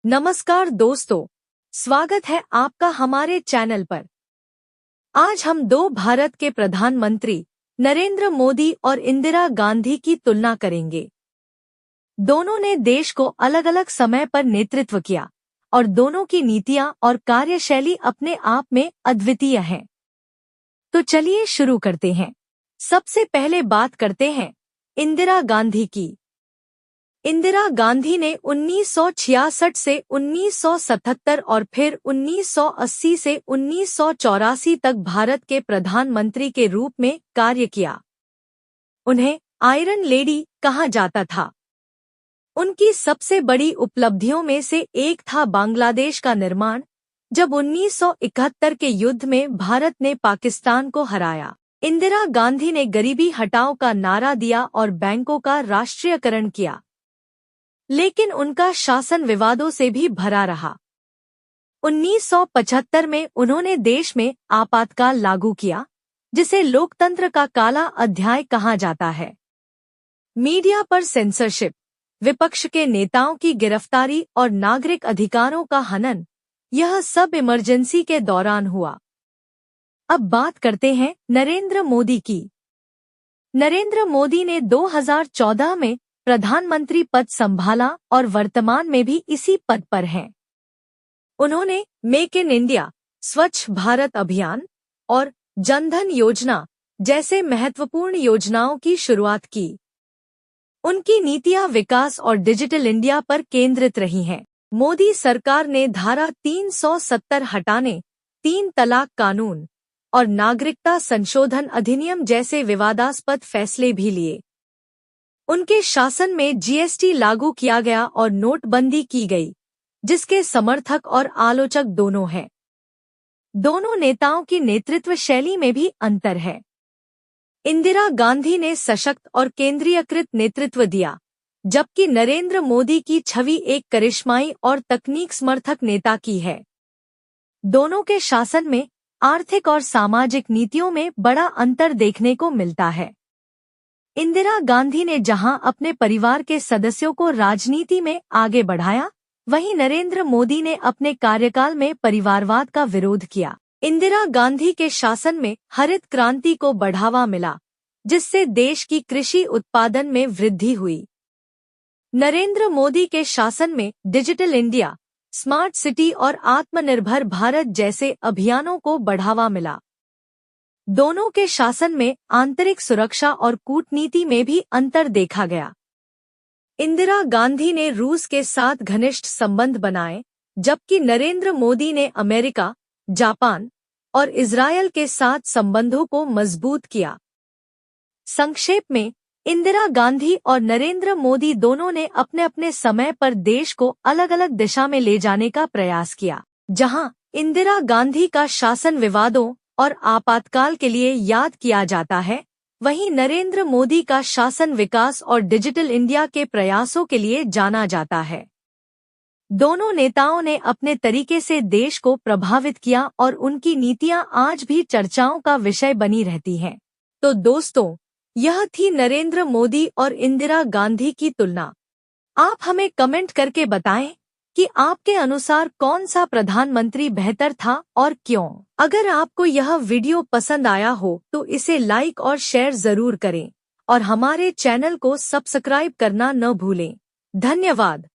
नमस्कार दोस्तों, स्वागत है आपका हमारे चैनल पर। आज हम दो भारत के प्रधानमंत्री नरेंद्र मोदी और इंदिरा गांधी की तुलना करेंगे। दोनों ने देश को अलग अलग समय पर नेतृत्व किया और दोनों की नीतियां और कार्यशैली अपने आप में अद्वितीय हैं। तो चलिए शुरू करते हैं। सबसे पहले बात करते हैं इंदिरा गांधी की। इंदिरा गांधी ने 1966 से 1977 और फिर 1980 से 1984 तक भारत के प्रधानमंत्री के रूप में कार्य किया। उन्हें आयरन लेडी कहा जाता था। उनकी सबसे बड़ी उपलब्धियों में से एक था बांग्लादेश का निर्माण, जब 1971 के युद्ध में भारत ने पाकिस्तान को हराया। इंदिरा गांधी ने गरीबी हटाओ का नारा दिया और बैंकों का राष्ट्रीयकरण किया, लेकिन उनका शासन विवादों से भी भरा रहा। 1975 में उन्होंने देश में आपातकाल लागू किया, जिसे लोकतंत्र का काला अध्याय कहा जाता है। मीडिया पर सेंसरशिप, विपक्ष के नेताओं की गिरफ्तारी और नागरिक अधिकारों का हनन, यह सब इमरजेंसी के दौरान हुआ। अब बात करते हैं नरेंद्र मोदी की। नरेंद्र मोदी ने 2014 में प्रधानमंत्री पद संभाला और वर्तमान में भी इसी पद पर हैं। उन्होंने मेक इन इंडिया, स्वच्छ भारत अभियान और जनधन योजना जैसे महत्वपूर्ण योजनाओं की शुरुआत की। उनकी नीतियां विकास और डिजिटल इंडिया पर केंद्रित रही हैं। मोदी सरकार ने धारा 370 हटाने, 3 तलाक कानून और नागरिकता संशोधन अधिनियम जैसे विवादास्पद फैसले भी लिए। उनके शासन में जीएसटी लागू किया गया और नोटबंदी की गई, जिसके समर्थक और आलोचक दोनों हैं। दोनों नेताओं की नेतृत्व शैली में भी अंतर है। इंदिरा गांधी ने सशक्त और केंद्रीयकृत नेतृत्व दिया, जबकि नरेंद्र मोदी की छवि एक करिश्माई और तकनीक समर्थक नेता की है। दोनों के शासन में आर्थिक और सामाजिक नीतियों में बड़ा अंतर देखने को मिलता है। इंदिरा गांधी ने जहां अपने परिवार के सदस्यों को राजनीति में आगे बढ़ाया, वहीं नरेंद्र मोदी ने अपने कार्यकाल में परिवारवाद का विरोध किया। इंदिरा गांधी के शासन में हरित क्रांति को बढ़ावा मिला, जिससे देश की कृषि उत्पादन में वृद्धि हुई। नरेंद्र मोदी के शासन में डिजिटल इंडिया, स्मार्ट सिटी और आत्मनिर्भर भारत जैसे अभियानों को बढ़ावा मिला। दोनों के शासन में आंतरिक सुरक्षा और कूटनीति में भी अंतर देखा गया। इंदिरा गांधी ने रूस के साथ घनिष्ठ संबंध बनाए, जबकि नरेंद्र मोदी ने अमेरिका, जापान और इजरायल के साथ संबंधों को मजबूत किया। संक्षेप में, इंदिरा गांधी और नरेंद्र मोदी दोनों ने अपने अपने समय पर देश को अलग अलग दिशा में ले जाने का प्रयास किया। जहां इंदिरा गांधी का शासन विवादों और आपातकाल के लिए याद किया जाता है, वहीं नरेंद्र मोदी का शासन विकास और डिजिटल इंडिया के प्रयासों के लिए जाना जाता है। दोनों नेताओं ने अपने तरीके से देश को प्रभावित किया और उनकी नीतियां आज भी चर्चाओं का विषय बनी रहती हैं। तो दोस्तों, यह थी नरेंद्र मोदी और इंदिरा गांधी की तुलना। आप हमें कमेंट करके बताएं कि आपके अनुसार कौन सा प्रधानमंत्री बेहतर था और क्यों। अगर आपको यह वीडियो पसंद आया हो तो इसे लाइक और शेयर जरूर करें और हमारे चैनल को सब्सक्राइब करना न भूलें। धन्यवाद।